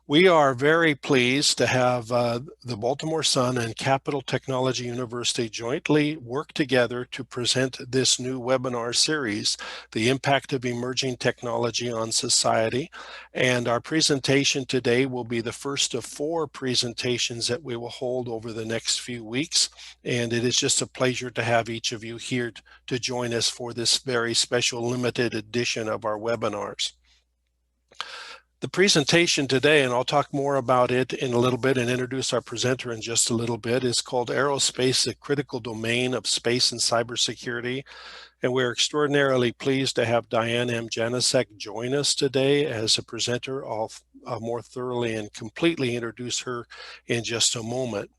We are very pleased to have the Baltimore Sun and Capital Technology University jointly work together to present this new webinar series, The Impact of Emerging Technology on Society. And our presentation today will be the first of 4 presentations that we will hold over the next few weeks. And it is just a pleasure to have each of you here to join us for this very special limited edition of our webinars. The presentation today, and I'll talk more about it in a little bit and introduce our presenter in just a little bit, is called Aerospace, the Critical Domain of Space and Cybersecurity. And we're extraordinarily pleased to have Diane Janosek join us today as a presenter. I'll more thoroughly and completely introduce her in just a moment.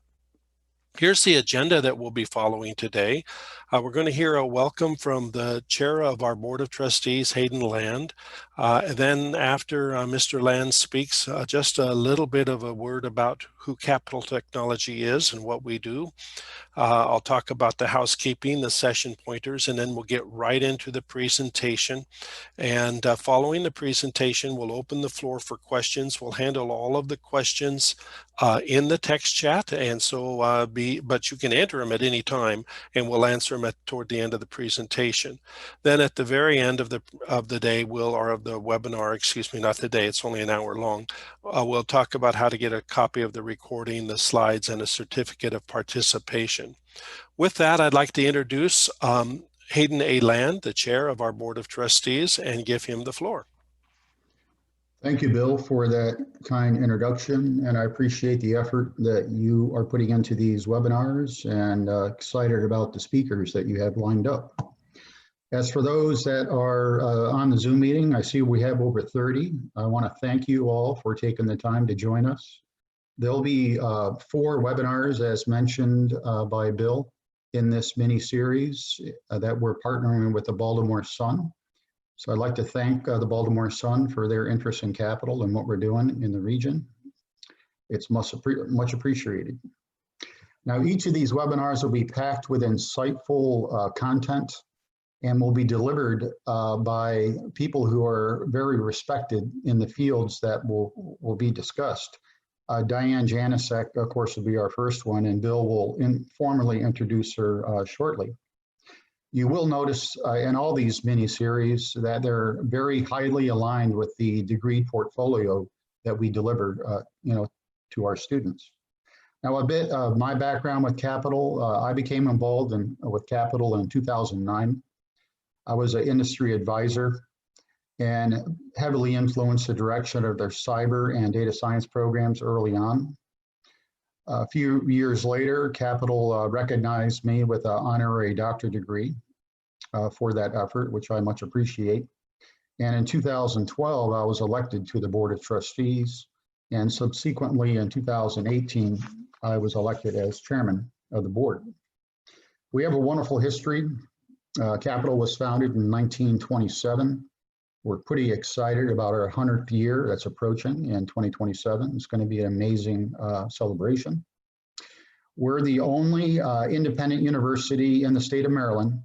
Here's the agenda that we'll be following today. We're going to hear a welcome from the chair of our Board of Trustees, Hayden Land. Then after Mr. Land speaks, just a little bit of a word about who Capital Technology is and what we do. I'll talk about the housekeeping, the session pointers, and then we'll get right into the presentation. And following the presentation, we'll open the floor for questions. We'll handle all of the questions in the text chat, and so but you can enter them at any time, and we'll answer them toward the end of the presentation. Then at the very end of the day, or of the webinar, excuse me, not the day, it's only an hour long, we'll talk about how to get a copy of the recording, the slides, and a certificate of participation. With that, I'd like to introduce Hayden A. Land, the chair of our Board of Trustees, and give him the floor. Thank you, Bill, for that kind introduction, and I appreciate the effort that you are putting into these webinars, and excited about the speakers that you have lined up. As for those that are on the Zoom meeting, I see we have over 30. I want to thank you all for taking the time to join us. There'll be 4 webinars, as mentioned by Bill, in this mini-series that we're partnering with the Baltimore Sun. So I'd like to thank the Baltimore Sun for their interest in capital and what we're doing in the region. It's much appreciated. Now, each of these webinars will be packed with insightful content and will be delivered by people who are very respected in the fields that will be discussed. Diane Janosek, of course, will be our first one, and Bill will formally introduce her shortly. You will notice in all these mini-series that they're very highly aligned with the degree portfolio that we deliver to our students. Now, a bit of my background with Capital. I became involved with Capital in 2009. I was an industry advisor and heavily influenced the direction of their cyber and data science programs early on. A few years later, Capital recognized me with an honorary doctorate degree for that effort, which I much appreciate. And in 2012, I was elected to the Board of Trustees, and subsequently in 2018, I was elected as chairman of the board. We have a wonderful history. Capital was founded in 1927. We're pretty excited about our 100th year that's approaching in 2027. It's going to be an amazing celebration. We're the only independent university in the state of Maryland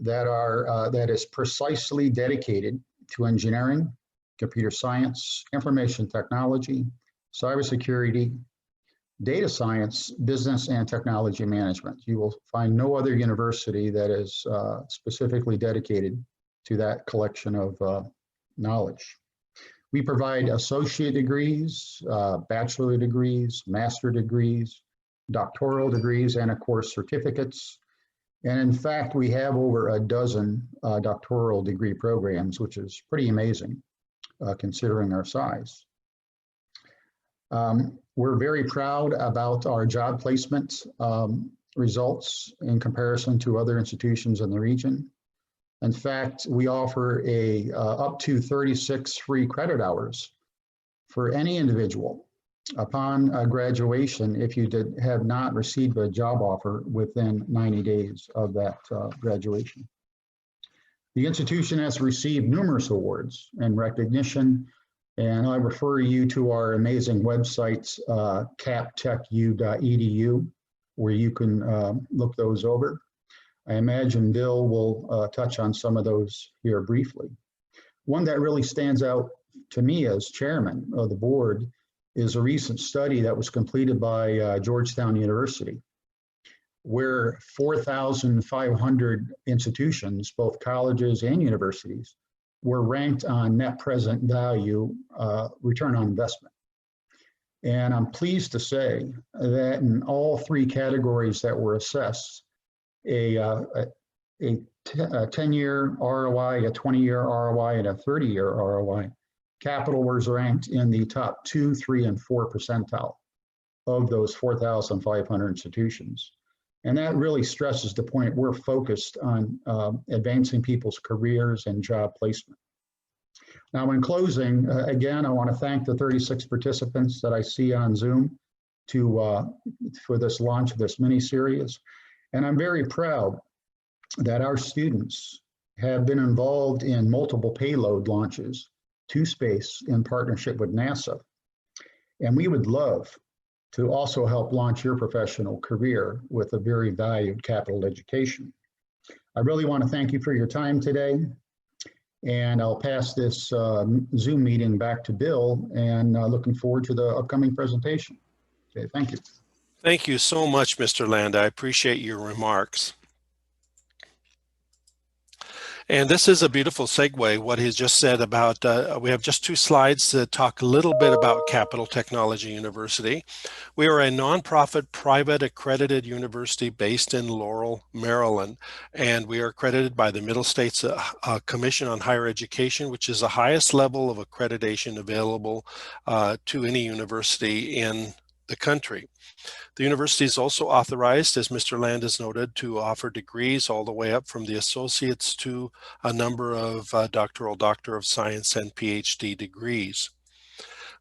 that is precisely dedicated to engineering, computer science, information technology, cybersecurity, data science, business, and technology management. You will find no other university that is specifically dedicated to that collection of knowledge. We provide associate degrees, bachelor degrees, master degrees, doctoral degrees, and of course certificates. And in fact, we have over a dozen doctoral degree programs, which is pretty amazing considering our size. We're very proud about our job placement results in comparison to other institutions in the region. In fact, we offer up to 36 free credit hours for any individual upon graduation if you have not received a job offer within 90 days of that graduation. The institution has received numerous awards and recognition, and I refer you to our amazing websites, captechu.edu, where you can look those over. I imagine Bill will touch on some of those here briefly. One that really stands out to me as chairman of the board is a recent study that was completed by Georgetown University, where 4,500 institutions, both colleges and universities, were ranked on net present value return on investment. And I'm pleased to say that in all three categories that were assessed, a 10-year ROI, a 20-year ROI, and a 30-year ROI, capital was ranked in the top 2, 3, and 4 percentile of those 4,500 institutions. And that really stresses the point we're focused on advancing people's careers and job placement. Now, in closing, again, I want to thank the 36 participants that I see on Zoom for this launch of this mini-series. And I'm very proud that our students have been involved in multiple payload launches to space in partnership with NASA. And we would love to also help launch your professional career with a very valued capital education. I really want to thank you for your time today. And I'll pass this Zoom meeting back to Bill, and looking forward to the upcoming presentation. Okay, thank you. Thank you so much, Mr. Land. I appreciate your remarks. And this is a beautiful segue, what he's just said about, we have just 2 slides to talk a little bit about Capital Technology University. We are a nonprofit, private accredited university based in Laurel, Maryland, and we are accredited by the Middle States Commission on Higher Education, which is the highest level of accreditation available to any university in the country. The university is also authorized, as Mr. Land has noted, to offer degrees all the way up from the associates to a number of doctoral, Doctor of Science, and PhD degrees.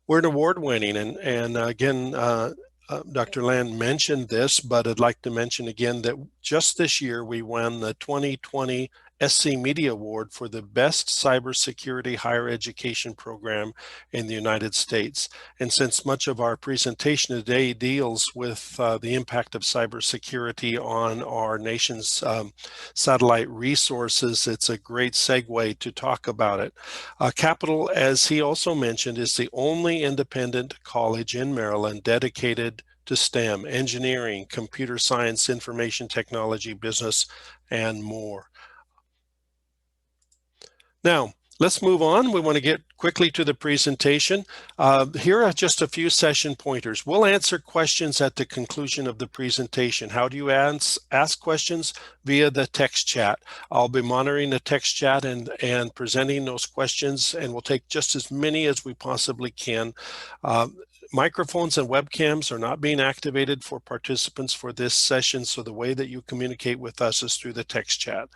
We're an award-winning, and again, Dr. Land mentioned this, but I'd like to mention again that just this year we won the 2020 SC Media Award for the best cybersecurity higher education program in the United States. And since much of our presentation today deals with the impact of cybersecurity on our nation's satellite resources, it's a great segue to talk about it. Capital, as he also mentioned, is the only independent college in Maryland dedicated to STEM, engineering, computer science, information technology, business, and more. Now, let's move on. We want to get quickly to the presentation. Here are just a few session pointers. We'll answer questions at the conclusion of the presentation. How do you ask questions? Via the text chat. I'll be monitoring the text chat and presenting those questions, and we'll take just as many as we possibly can. Microphones and webcams are not being activated for participants for this session, so the way that you communicate with us is through the text chat.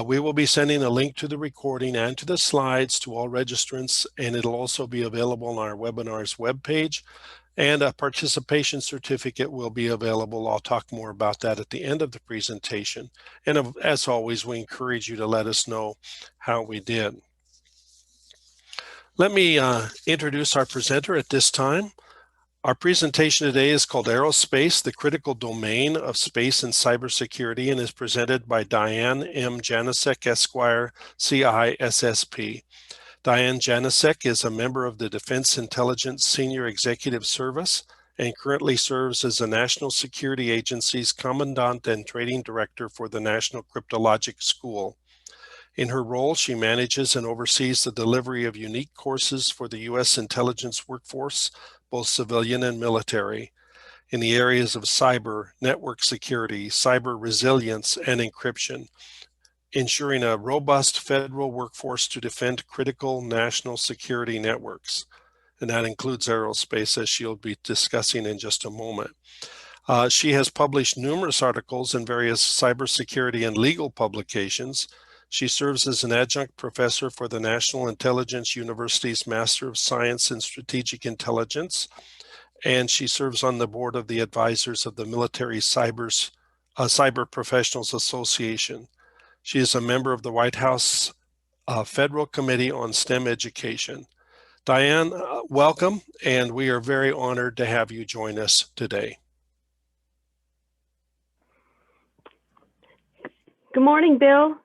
We will be sending a link to the recording and to the slides to all registrants, and it'll also be available on our webinar's webpage, and a participation certificate will be available. I'll talk more about that at the end of the presentation. And as always, we encourage you to let us know how we did. Let me introduce our presenter at this time. Our presentation today is called Aerospace, the Critical Domain of Space and Cybersecurity, and is presented by Diane M. Janosek, Esquire, CISSP. Diane Janosek is a member of the Defense Intelligence Senior Executive Service and currently serves as the National Security Agency's Commandant and Training Director for the National Cryptologic School. In her role, she manages and oversees the delivery of unique courses for the U.S. intelligence workforce, both civilian and military, in the areas of cyber, network security, cyber resilience, and encryption, ensuring a robust federal workforce to defend critical national security networks. And that includes aerospace, as she'll be discussing in just a moment. She has published numerous articles in various cybersecurity and legal publications. She serves as an adjunct professor for the National Intelligence University's Master of Science in Strategic Intelligence, and she serves on the board of the advisors of the Military Cyber Professionals Association. She is a member of the White House Federal Committee on STEM Education. Diane, welcome, and we are very honored to have you join us today. Good morning, Bill.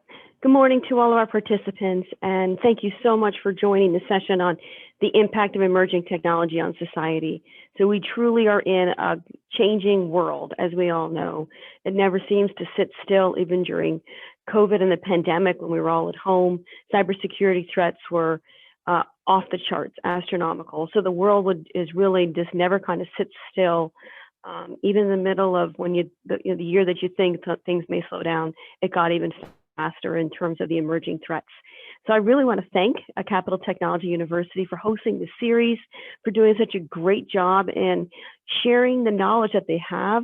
Good morning to all of our participants, and thank you so much for joining the session on the impact of emerging technology on society. So we truly are in a changing world, as we all know. It never seems to sit still, even during COVID and the pandemic when we were all at home. Cybersecurity threats were off the charts, astronomical. So the world is really just never kind of sits still. Even in the middle of when the year that you think things may slow down, it got even faster in terms of the emerging threats. So I really want to thank Capital Technology University for hosting this series, for doing such a great job in sharing the knowledge that they have,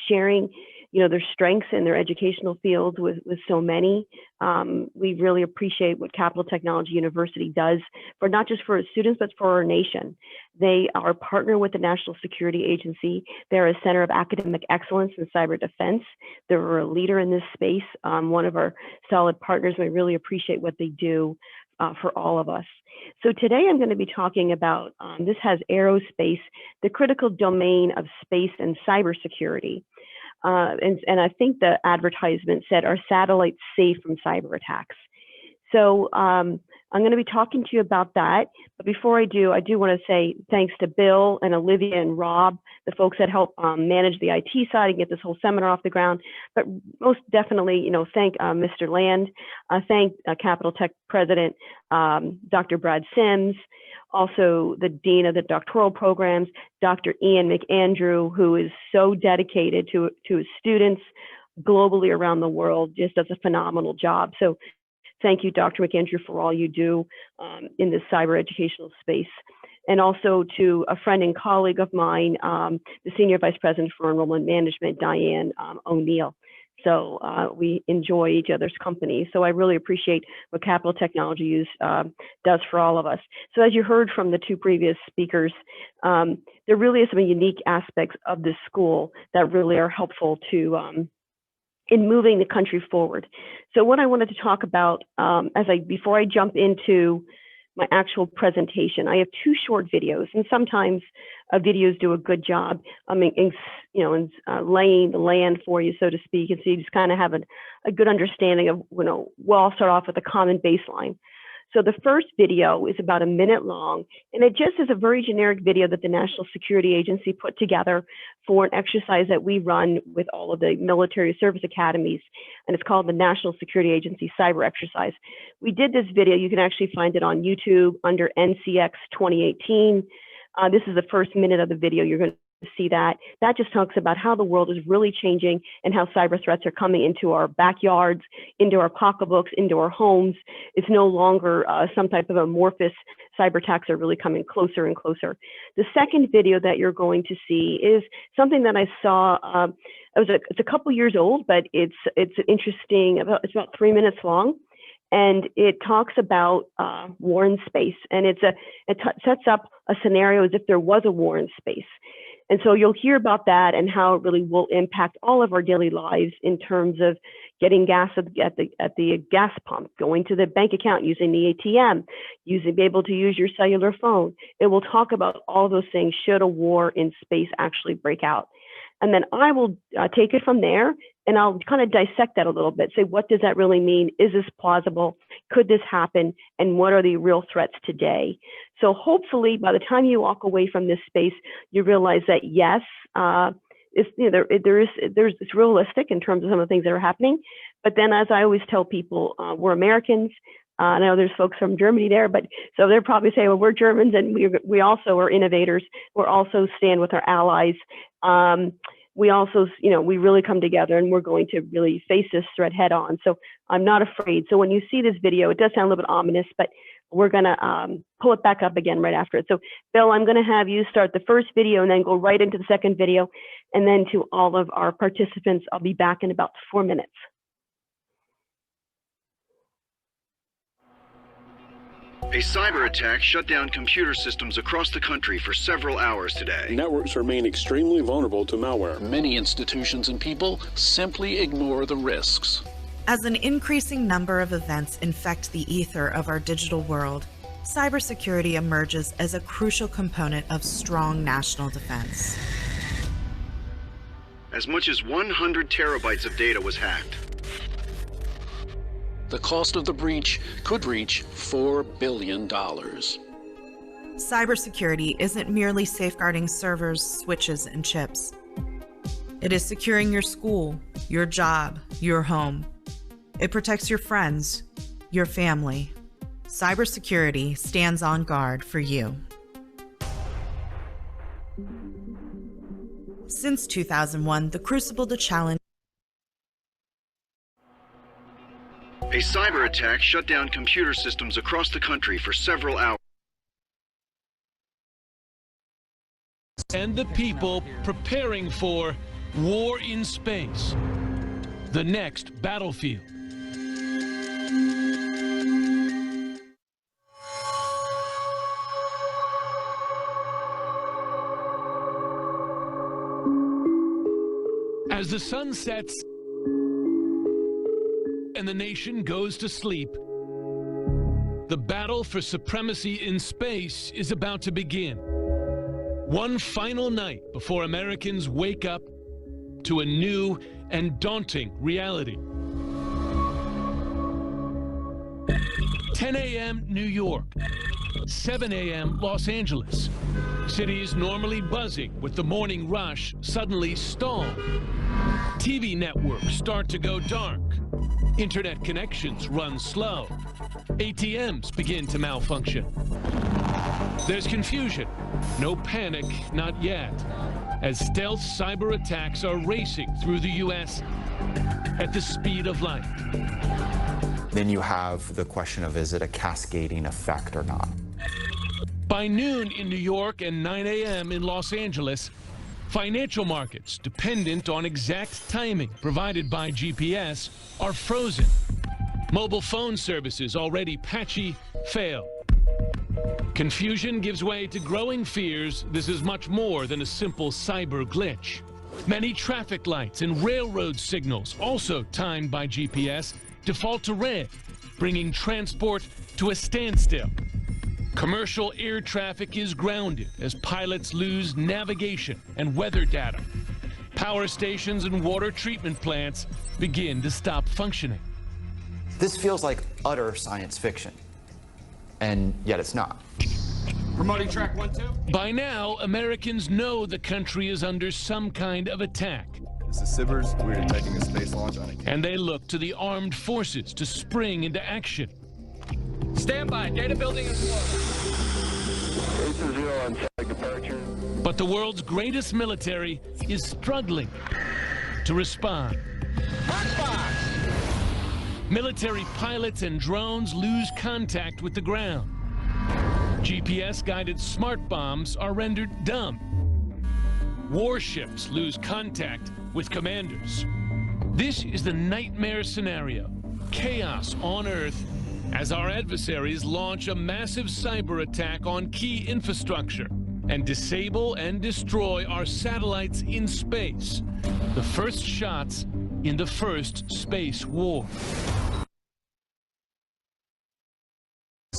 sharing their strengths in their educational fields with so many. We really appreciate what Capital Technology University does for not just for its students, but for our nation. They are a partner with the National Security Agency. They're a center of academic excellence in cyber defense. They're a leader in this space, one of our solid partners. We really appreciate what they do for all of us. So today I'm going to be talking about, this has aerospace, the critical domain of space and cybersecurity. And I think the advertisement said, "Are satellites safe from cyber attacks?" So I'm going to be talking to you about that. But before I do want to say thanks to Bill and Olivia and Rob, the folks that help manage the IT side and get this whole seminar off the ground. But most definitely, thank Mr. Land, thank Capital Tech President Dr. Brad Sims, also the Dean of the Doctoral Programs, Dr. Ian McAndrew, who is so dedicated to his students globally around the world, just does a phenomenal job. So thank you, Dr. McAndrew, for all you do in this cyber educational space. And also to a friend and colleague of mine, the Senior Vice President for Enrollment Management, Diane O'Neill. So we enjoy each other's company. So I really appreciate what Capital Technology does for all of us. So as you heard from the two previous speakers, there really is some unique aspects of this school that really are helpful to in moving the country forward. So what I wanted to talk about before I jump into my actual presentation, I have two short videos, and sometimes videos do a good job, in laying the land for you, so to speak, and so you just kind of have a good understanding of, well, I'll start off with a common baseline. So the first video is about a minute long, and it just is a very generic video that the National Security Agency put together for an exercise that we run with all of the military service academies, and it's called the National Security Agency Cyber Exercise. We did this video. You can actually find it on YouTube under NCX 2018. This is the first minute of the video. You're going to see that. That just talks about how the world is really changing and how cyber threats are coming into our backyards, into our pocketbooks, into our homes. It's no longer some type of amorphous. Cyber attacks are really coming closer and closer. The second video that you're going to see is something that I saw. It's a couple years old, but it's interesting. It's about 3 minutes long. And it talks about war in space, and it sets up a scenario as if there was a war in space. And so you'll hear about that and how it really will impact all of our daily lives in terms of getting gas at the gas pump, going to the bank account, using the ATM, be able to use your cellular phone. It will talk about all those things should a war in space actually break out. And then I will take it from there, and I'll kind of dissect that a little bit, say, what does that really mean? Is this plausible? Could this happen? And what are the real threats today? So hopefully by the time you walk away from this space, you realize that yes, it's realistic in terms of some of the things that are happening. But then, as I always tell people, we're Americans. I know there's folks from Germany there, but so they're probably saying, well, we're Germans, and we also are innovators. We're also stand with our allies. We also, we really come together, and we're going to really face this threat head on. So I'm not afraid. So when you see this video, it does sound a little bit ominous, but we're going to pull it back up again right after it. So Bill, I'm going to have you start the first video and then go right into the second video. And then to all of our participants, I'll be back in about 4 minutes. A cyber attack shut down computer systems across the country for several hours today. Networks remain extremely vulnerable to malware. Many institutions and people simply ignore the risks. As an increasing number of events infect the ether of our digital world, cybersecurity emerges as a crucial component of strong national defense. As much as 100 terabytes of data was hacked. The cost of the breach could reach $4 billion. Cybersecurity isn't merely safeguarding servers, switches, and chips. It is securing your school, your job, your home. It protects your friends, your family. Cybersecurity stands on guard for you. Since 2001, the crucible to challenge. A cyber attack shut down computer systems across the country for several hours. And the people preparing for war in space, the next battlefield. As the sun sets and the nation goes to sleep, the battle for supremacy in space is about to begin. One final night before Americans wake up to a new and daunting reality. 10 a.m. New York, 7 a.m. Los Angeles. Cities normally buzzing with the morning rush suddenly stall. TV networks start to go dark. Internet connections run slow. ATMs begin to malfunction. There's confusion, no panic, not yet, as stealth cyber attacks are racing through the U.S. at the speed of light. Then you have the question of, is it a cascading effect or not? By noon in New York and 9 a.m. in Los Angeles, financial markets dependent on exact timing provided by GPS are frozen. Mobile phone services already patchy fail. Confusion gives way to growing fears this is much more than a simple cyber glitch. Many traffic lights and railroad signals, also timed by GPS, default to red, bringing transport to a standstill. Commercial air traffic is grounded as pilots lose navigation and weather data. Power stations and water treatment plants begin to stop functioning. This feels like utter science fiction, and yet it's not. Promoting track 1-2. By now, Americans know the country is under some kind of attack. This is Sibbers. We're detecting a space launch on it. And they look to the armed forces to spring into action. Stand by. Data building is slow. 8-0 on tag departure. But the world's greatest military is struggling to respond. Military pilots and drones lose contact with the ground. GPS-guided smart bombs are rendered dumb. Warships lose contact with commanders. This is the nightmare scenario, chaos on Earth, as our adversaries launch a massive cyber attack on key infrastructure and disable and destroy our satellites in space. The first shots in the first space war.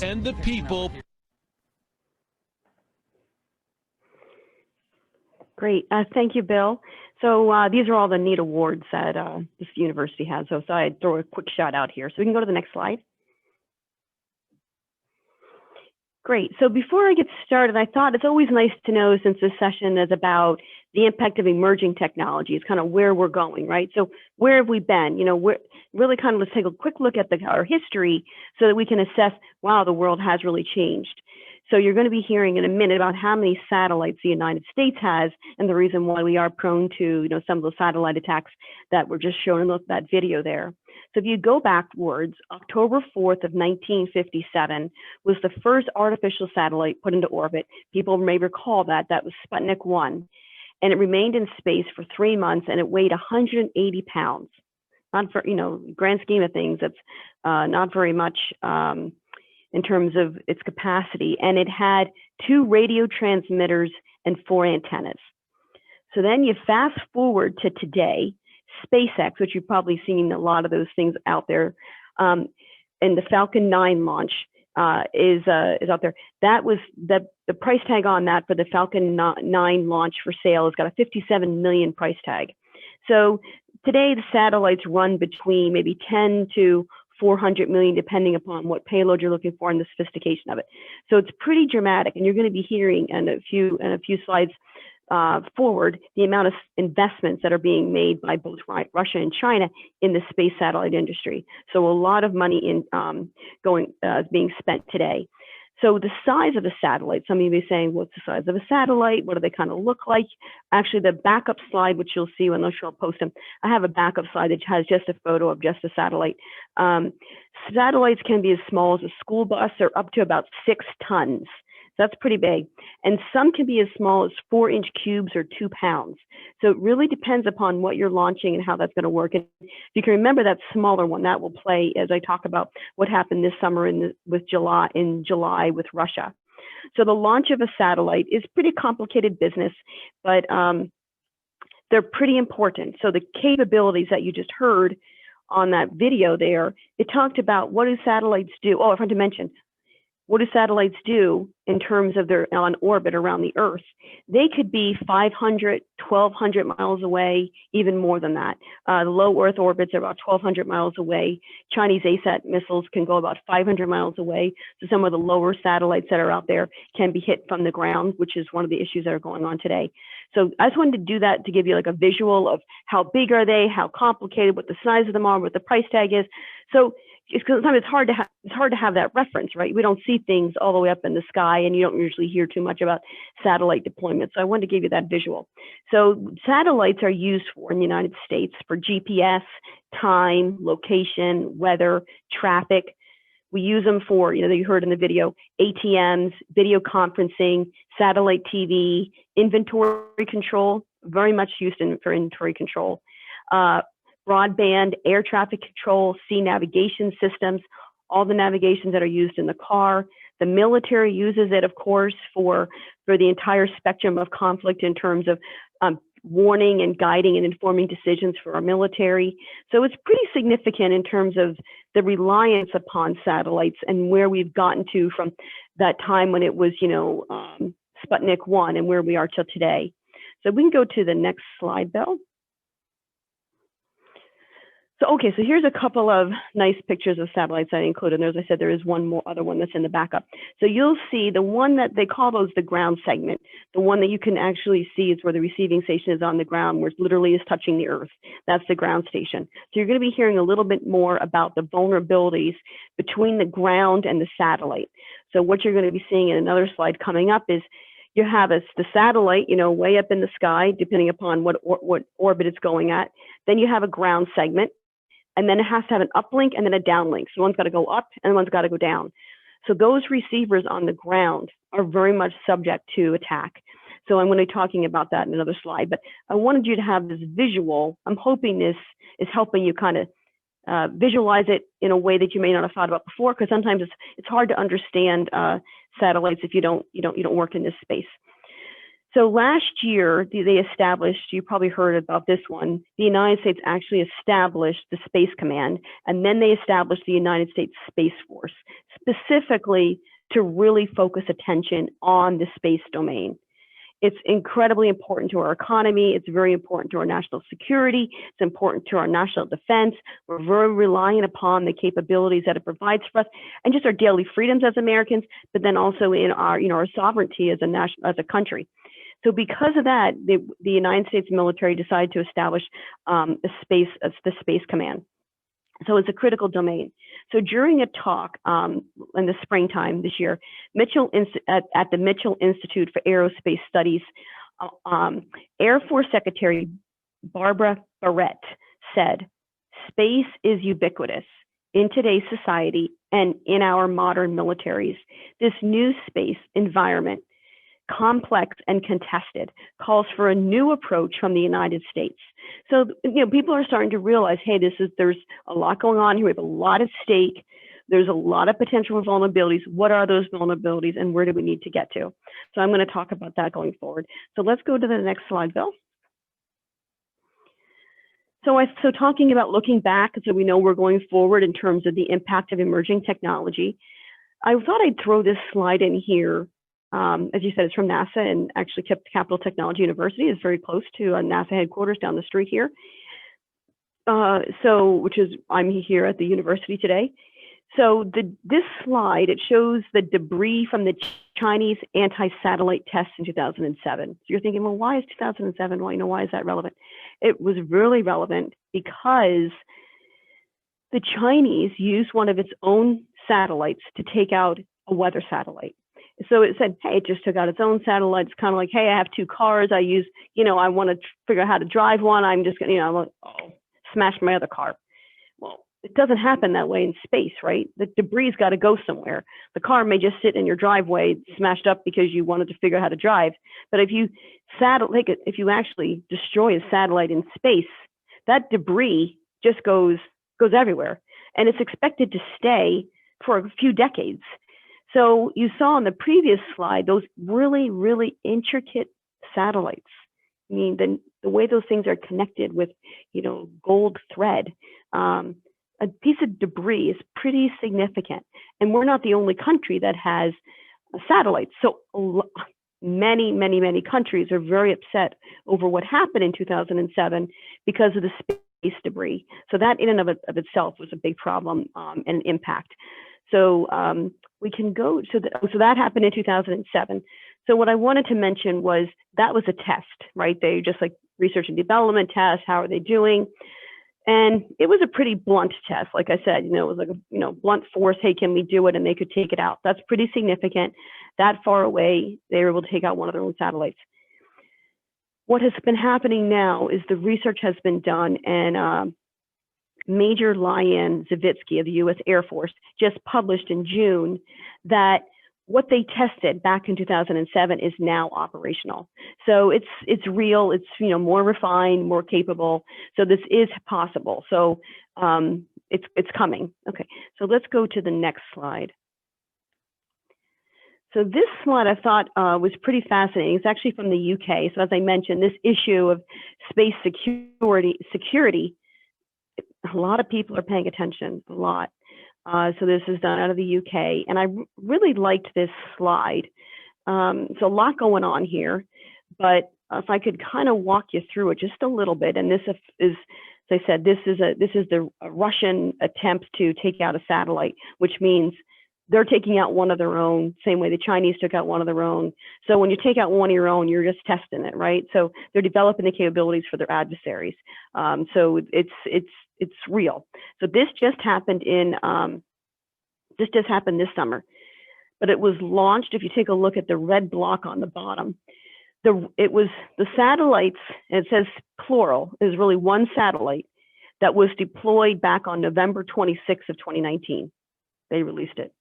And the people. Great. Thank you, Bill. So these are all the neat awards that this university has. So I'd throw a quick shout out here. So we can go to the next slide. Great. So before I get started, I thought it's always nice to know, since this session is about the impact of emerging technologies, kind of where we're going, right? So where have we been? You know, we're really kind of, let's take a quick look at our history so that we can assess, wow, the world has really changed. So you're going to be hearing in a minute about how many satellites the United States has and the reason why we are prone to, you know, some of those satellite attacks that were just shown in that video there. So if you go backwards, October 4th of 1957 was the first artificial satellite put into orbit. People may recall that. That was Sputnik 1. And it remained in space for 3 months, and it weighed 180 pounds. Not for, you know, grand scheme of things, that's not very much in terms of its capacity. And it had 2 radio transmitters and 4 antennas. So then you fast forward to today, SpaceX, which you've probably seen a lot of those things out there, and the Falcon 9 launch is out there. That was the price tag on that for the Falcon 9 launch for sale has got a $57 million price tag. So today the satellites run between maybe $10 to 400 million, depending upon what payload you're looking for and the sophistication of it. So it's pretty dramatic, and you're going to be hearing in a few slides forward the amount of investments that are being made by both Russia and China in the space satellite industry. So a lot of money being spent today. So the size of a satellite, some of you may be saying, what's the size of a satellite? What do they kind of look like? Actually, the backup slide, which you'll see when I'll post them, I have a backup slide that has just a photo of just a satellite. Satellites can be as small as a school bus or up to about 6 tons. That's pretty big. And some can be as small as 4-inch cubes or 2 pounds. So it really depends upon what you're launching and how that's going to work. And if you can remember that smaller one, that will play as I talk about what happened this summer in July with Russia. So the launch of a satellite is pretty complicated business, but they're pretty important. So the capabilities that you just heard on that video there, it talked about what do satellites do? Oh, I forgot to mention, what do satellites do in terms of their on orbit around the Earth? They could be 500, 1,200 miles away, even more than that. The low Earth orbits are about 1,200 miles away. Chinese ASAT missiles can go about 500 miles away. So some of the lower satellites that are out there can be hit from the ground, which is one of the issues that are going on today. So I just wanted to do that to give you like a visual of how big are they, how complicated, what the size of them are, what the price tag is. So sometimes it's hard to have that reference, right? We don't see things all the way up in the sky, and you don't usually hear too much about satellite deployment. So I wanted to give you that visual. So satellites are used in the United States for GPS, time, location, weather, traffic. We use them for, you heard in the video, ATMs, video conferencing, satellite TV, inventory control, very much used for inventory control. Broadband, air traffic control, sea navigation systems, all the navigations that are used in the car. The military uses it, of course, for the entire spectrum of conflict in terms of warning and guiding and informing decisions for our military. So it's pretty significant in terms of the reliance upon satellites and where we've gotten to from that time when it was, Sputnik 1 and where we are till today. So we can go to the next slide, Bill. So here's a couple of nice pictures of satellites I included. And as I said, there is other one that's in the backup. So you'll see the one that they call those the ground segment. The one that you can actually see is where the receiving station is on the ground, where it literally is touching the Earth. That's the ground station. So you're going to be hearing a little bit more about the vulnerabilities between the ground and the satellite. So what you're going to be seeing in another slide coming up is you have the satellite, way up in the sky, depending upon what orbit it's going at. Then you have a ground segment. And then it has to have an uplink and then a downlink. So one's got to go up and one's got to go down. So those receivers on the ground are very much subject to attack. So I'm going to be talking about that in another slide, but I wanted you to have this visual. I'm hoping this is helping you kind of visualize it in a way that you may not have thought about before, because sometimes it's hard to understand satellites if you don't work in this space. So last year, they established, you probably heard about this one, the United States actually established the Space Command, and then they established the United States Space Force, specifically to really focus attention on the space domain. It's incredibly important to our economy. It's very important to our national security. It's important to our national defense. We're very reliant upon the capabilities that it provides for us and just our daily freedoms as Americans, but then also in our, our sovereignty as a country. So because of that, the United States military decided to establish the Space Command. So it's a critical domain. So during a talk in the springtime this year, at the Mitchell Institute for Aerospace Studies, Air Force Secretary Barbara Barrett said, "Space is ubiquitous in today's society and in our modern militaries. This new space environment, complex and contested, calls for a new approach from the United States." So, people are starting to realize, hey, there's a lot going on here. We have a lot at stake. There's a lot of potential vulnerabilities. What are those vulnerabilities and where do we need to get to? So I'm going to talk about that going forward. So let's go to the next slide, Bill. So talking about looking back, so we know we're going forward in terms of the impact of emerging technology. I thought I'd throw this slide in here. As you said, it's from NASA, and actually Capital Technology University is very close to NASA headquarters down the street here. which is, I'm here at the university today. So this slide, it shows the debris from the Chinese anti-satellite tests in 2007. So you're thinking, well, why is 2007? Well, why is that relevant? It was really relevant because the Chinese used one of its own satellites to take out a weather satellite. So it said, hey, it just took out its own satellite. It's kind of like, hey, I have two cars. I use, I want to figure out how to drive one. I'm just going to, I'll smash my other car. Well, it doesn't happen that way in space, right? The debris's got to go somewhere. The car may just sit in your driveway smashed up because you wanted to figure out how to drive. But if you actually destroy a satellite in space, that debris just goes everywhere. And it's expected to stay for a few decades. So you saw on the previous slide, those really, really intricate satellites. I mean, the way those things are connected with, gold thread, a piece of debris is pretty significant. And we're not the only country that has satellites. So many, many, many countries are very upset over what happened in 2007 because of the space debris. So that in and of itself was a big problem and an impact. So we can go, so that happened in 2007. So what I wanted to mention was that was a test, right? They just like research and development test, how are they doing? And it was a pretty blunt test. Like I said, it was like a blunt force, hey, can we do it? And they could take it out. That's pretty significant. That far away, they were able to take out one of their own satellites. What has been happening now is the research has been done, and Major Diane Janosek of the U.S. Air Force just published in June that what they tested back in 2007 is now operational. So it's real, it's more refined, more capable. So this is possible. So it's coming. Okay, so let's go to the next slide. So this slide I thought was pretty fascinating. It's actually from the UK. So as I mentioned, this issue of space security, a lot of people are paying attention, a lot. So this is done out of the UK, and I really liked this slide. So a lot going on here, but if I could kind of walk you through it just a little bit. And this is, as I said, this is the Russian attempt to take out a satellite, which means they're taking out one of their own, same way the Chinese took out one of their own. So when you take out one of your own, you're just testing it, right? So they're developing the capabilities for their adversaries. So it's real. So this just happened this summer, but it was launched. If you take a look at the red block on the bottom, it was the satellites, and it says plural, is really one satellite that was deployed back on November 26th of 2019. They released it,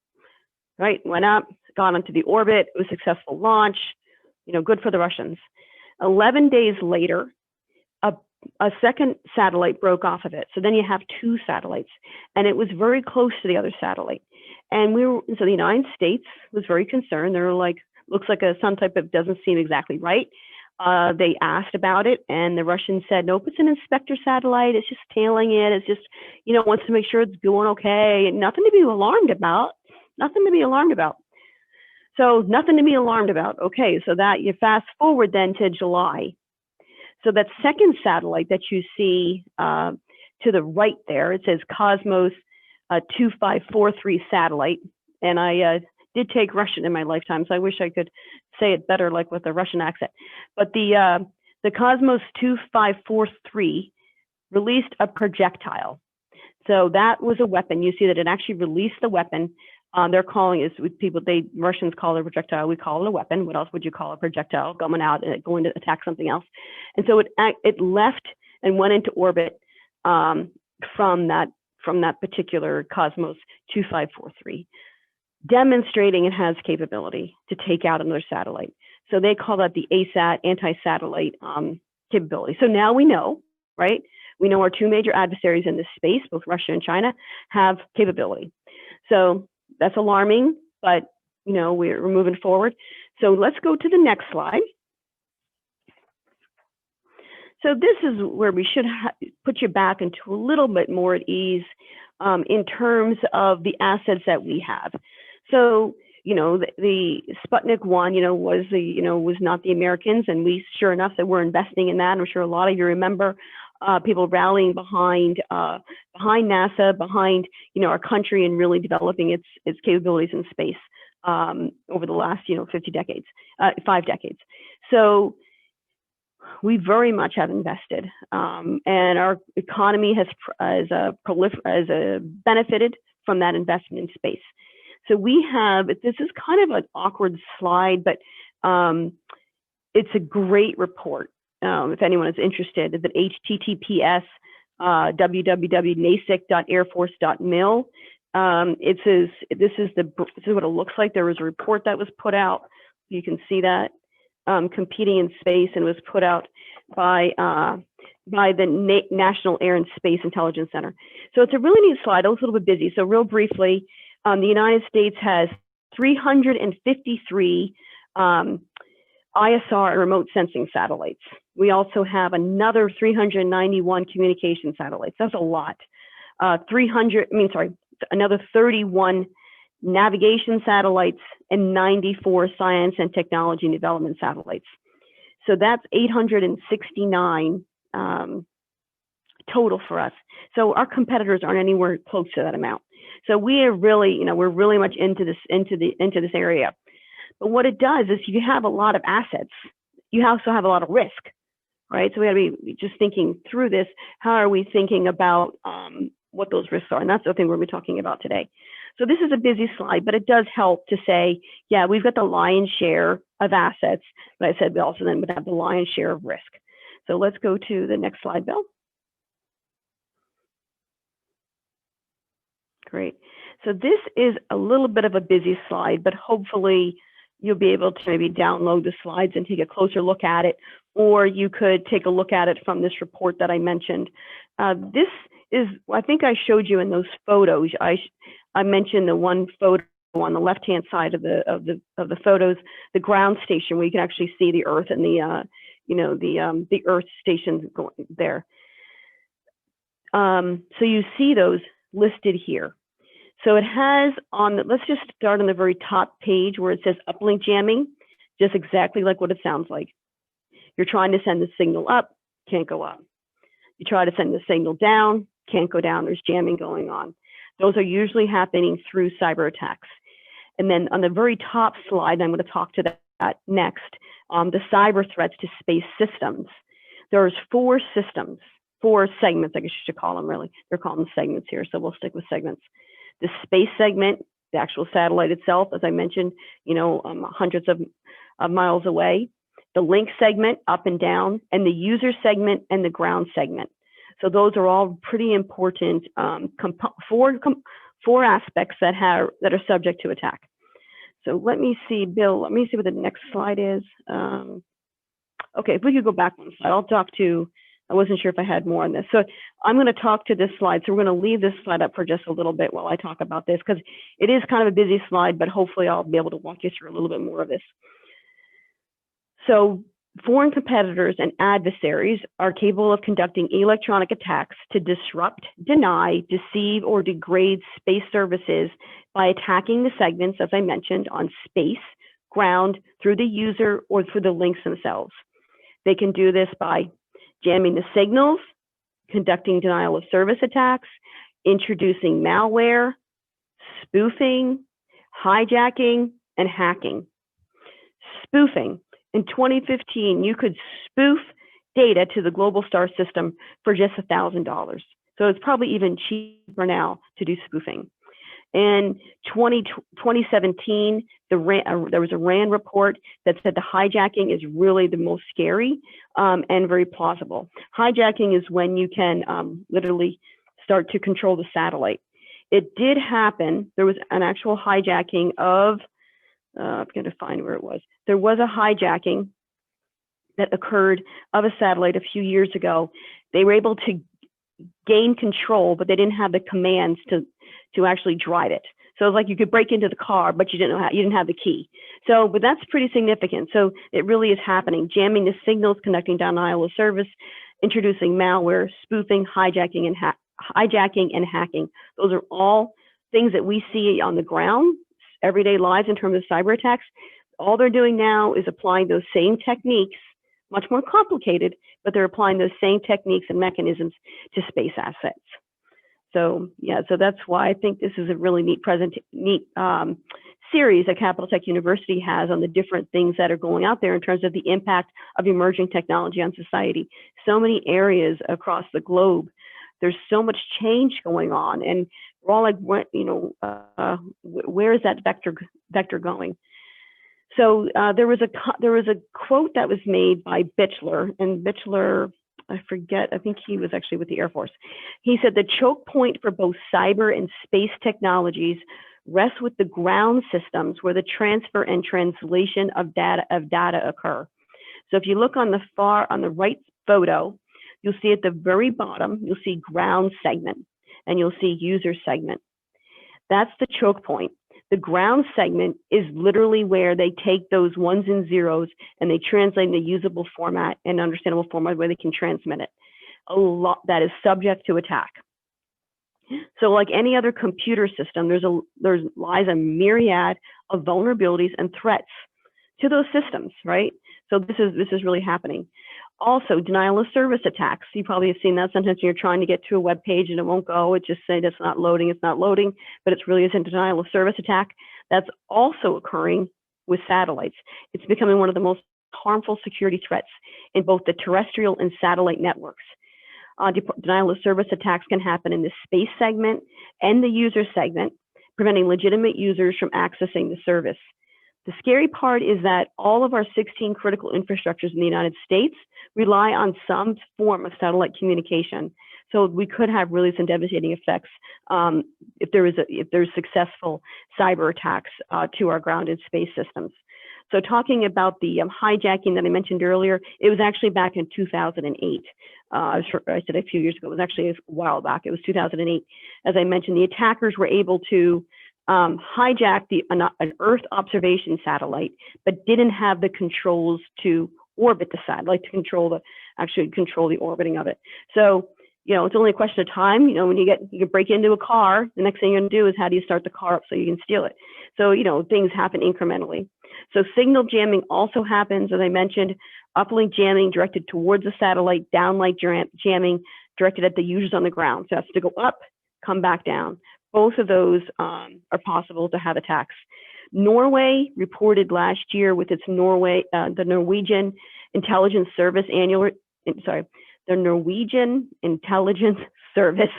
right? Went up, got onto the orbit. It was a successful launch, good for the Russians. 11 days later, a second satellite broke off of it. So then you have two satellites, and it was very close to the other satellite. And so the United States was very concerned. They were like, looks like some type of, doesn't seem exactly right. They asked about it, and the Russians said, nope, it's an inspector satellite. It's just tailing it. It's just, wants to make sure it's going okay. And nothing to be alarmed about. Nothing to be alarmed about. So nothing to be alarmed about. Okay, so that you fast forward then to July. So that second satellite that you see to the right there, it says Cosmos 2543 satellite. And I did take Russian in my lifetime, so I wish I could say it better, like with a Russian accent. But the Cosmos 2543 released a projectile. So that was a weapon. You see that it actually released the weapon. They're calling it, Russians call it a projectile. We call it a weapon. What else would you call a projectile? Going out and going to attack something else. And so it left and went into orbit from that particular Cosmos 2543, demonstrating it has capability to take out another satellite. So they call that the ASAT, anti-satellite capability. So now we know, right? We know our two major adversaries in this space, both Russia and China, have capability. So that's alarming, but we're moving forward. So let's go to the next slide. So this is where we should put you back into a little bit more at ease in terms of the assets that we have. So the Sputnik 1, was not the Americans, and we sure enough that we're investing in that. I'm sure a lot of you remember people rallying behind NASA, behind our country, and really developing its capabilities in space over the last 5 decades. So we very much have invested, and our economy has benefited from that investment in space. So we have, this is kind of an awkward slide, but it's a great report. If anyone is interested, it's at https www.nasec.airforce.mil. This is what it looks like. There was a report that was put out. You can see that, competing in space, and was put out by the National Air and Space Intelligence Center. So it's a really neat slide. I was a little bit busy. So real briefly, the United States has 353 ISR and remote sensing satellites. We also have another 391 communication satellites. That's a lot. Another 31 navigation satellites and 94 science and technology and development satellites. So that's 869 total for us. So our competitors aren't anywhere close to that amount. So we are really, we're really much into this area. But what it does is, you have a lot of assets, you also have a lot of risk, right? So we got to be just thinking through this. How are we thinking about what those risks are? And that's the thing we'll be talking about today. So this is a busy slide, but it does help to say, yeah, we've got the lion's share of assets, but I said we also then would have the lion's share of risk. So let's go to the next slide, Bill. Great. So this is a little bit of a busy slide, but hopefully you'll be able to maybe download the slides and take a closer look at it, or you could take a look at it from this report that I mentioned. This is, I think I showed you in those photos. I mentioned the one photo on the left-hand side of the photos, the ground station, where you can actually see the Earth and the Earth station going there. So you see those listed here. So it has on the, let's just start on the very top page where it says uplink jamming, just exactly like what it sounds like. You're trying to send the signal up, can't go up. You try to send the signal down, can't go down, there's jamming going on. Those are usually happening through cyber attacks. And then on the very top slide, I'm going to talk to that next, the cyber threats to space systems. There's 4 systems, 4 segments, I guess you should call them really. They're called them segments here, so we'll stick with segments. The space segment, the actual satellite itself, as I mentioned, hundreds of miles away. The link segment, up and down, and the user segment and the ground segment. So those are all pretty important 4 aspects that are subject to attack. So let me see, Bill, let me see what the next slide is. Okay, if we could go back one slide, I'll talk to, I wasn't sure if I had more on this. So I'm going to talk to this slide. So we're going to leave this slide up for just a little bit while I talk about this, because it is kind of a busy slide, but hopefully I'll be able to walk you through a little bit more of this. So foreign competitors and adversaries are capable of conducting electronic attacks to disrupt, deny, deceive, or degrade space services by attacking the segments, as I mentioned, on space, ground, through the user, or through the links themselves. They can do this by jamming the signals, conducting denial of service attacks, introducing malware, spoofing, hijacking, and hacking. Spoofing. In 2015, you could spoof data to the global star system for just $1,000. So it's probably even cheaper now to do spoofing. In 2017, there was a RAND report that said the hijacking is really the most scary and very plausible. Hijacking is when you can literally start to control the satellite. It did happen. There was an actual hijacking of, I'm going to find where it was. There was a hijacking that occurred of a satellite a few years ago. They were able to gain control, but they didn't have the commands to actually drive it. So it's like you could break into the car, but you didn't know how, you didn't have the key. So, but that's pretty significant. So it really is happening. Jamming the signals, conducting denial of service, introducing malware, spoofing, hijacking, and hacking. Those are all things that we see on the ground, everyday lives in terms of cyber attacks. All they're doing now is applying those same techniques much more complicated, but they're applying those same techniques and mechanisms to space assets. So yeah, so that's why I think this is a really neat series that Capital Tech University has on the different things that are going out there in terms of the impact of emerging technology on society. So many areas across the globe, there's so much change going on, and we're all like, what, you know, where is that vector going? So there was a quote that was made by Bichler, and Bichler, I forget, I think he was actually with the Air Force. He said the choke point for both cyber and space technologies rests with the ground systems where the transfer and translation of data occur. So if you look on the right photo, you'll see at the very bottom, you'll see ground segment, and you'll see user segment. That's the choke point. The ground segment is literally where they take those ones and zeros and they translate in a usable format and understandable format where they can transmit it. A lot that is subject to attack. So like any other computer system, there lies a myriad of vulnerabilities and threats to those systems, right? So this is really happening. Also, denial of service attacks. You probably have seen that sometimes you're trying to get to a web page and it won't go. It just says it's not loading, but it's really a denial of service attack. That's also occurring with satellites. It's becoming one of the most harmful security threats in both the terrestrial and satellite networks. Denial of service attacks can happen in the space segment and the user segment, preventing legitimate users from accessing the service. The scary part is that all of our 16 critical infrastructures in the United States rely on some form of satellite communication. So we could have really some devastating effects if there's successful cyber attacks to our ground and space systems. So talking about the hijacking that I mentioned earlier, it was actually back in 2008. I said a few years ago, it was actually a while back. It was 2008. As I mentioned, the attackers were able to hijack an Earth observation satellite, but didn't have the controls to orbit the satellite, to control the orbiting of it. So, you know, it's only a question of time. You know, when you can break into a car, the next thing you're gonna do is how do you start the car up so you can steal it? So, you know, things happen incrementally. So signal jamming also happens, as I mentioned, uplink jamming directed towards the satellite, downlink jamming directed at the users on the ground. So it has to go up, come back down. Both of those are possible to have attacks. Norway reported last year with its the Norwegian Intelligence Service the Norwegian Intelligence Service